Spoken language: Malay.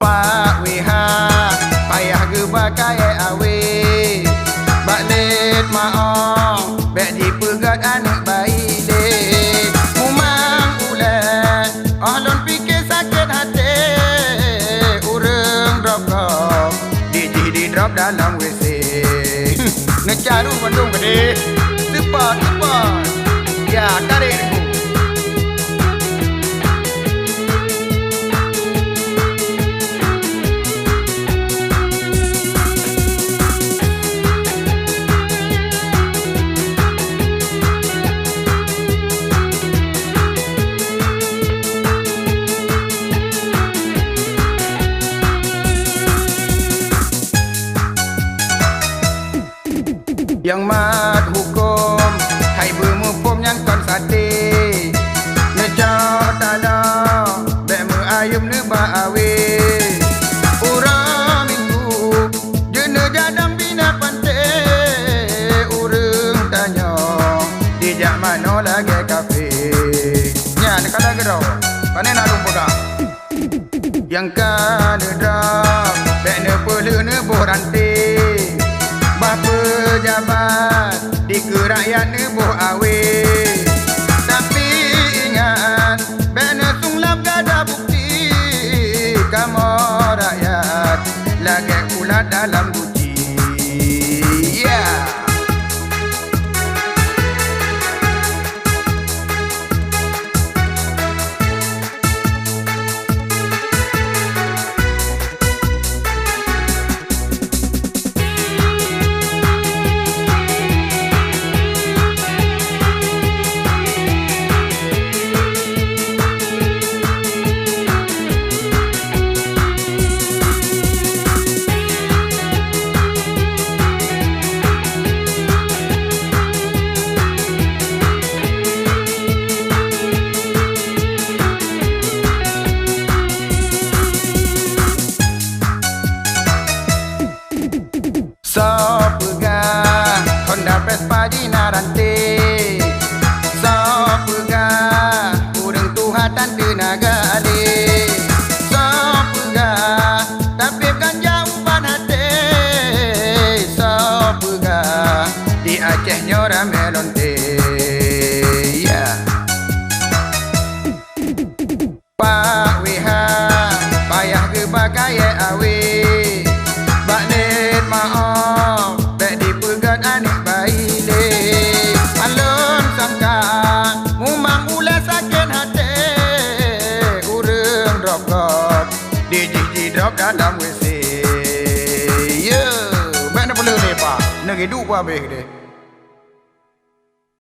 Pak Wiha payah gebakai awe baklet maong bek dipegat anak bayi dek mumang ulat ahlon fikir sakit hati urang drop di drop dalam WC ngecaru bandung gede tepat ya tarik aku. Yang mat hukum hai bermupum yang kon sate nejak tala bek meayum ne ba awe urang minggu jeune jadang bina pante urang tanya dijak mano lagi kafe nya ne kala gerau pane nak lumpuga yang kada drap bek ne pelu ne borante pejabat di kerakyat nebuh awe tapi ingat bena sunglap gada bukti kamu rakyat lagi ulat dalam buci So pegah Honda Vespa di narante So pegah urang Tuhatan tenaga ale So pegah tapi kan jauhan hati So pegah di Aceh nyora melonte Pak Wiha payah gebakai awe baklet maong bek dipegat anak bayi dek alon sangka mumang ulah sakit hati urang drop di drop dalam WC bek nak perlu lepak nak hidup apa habis dek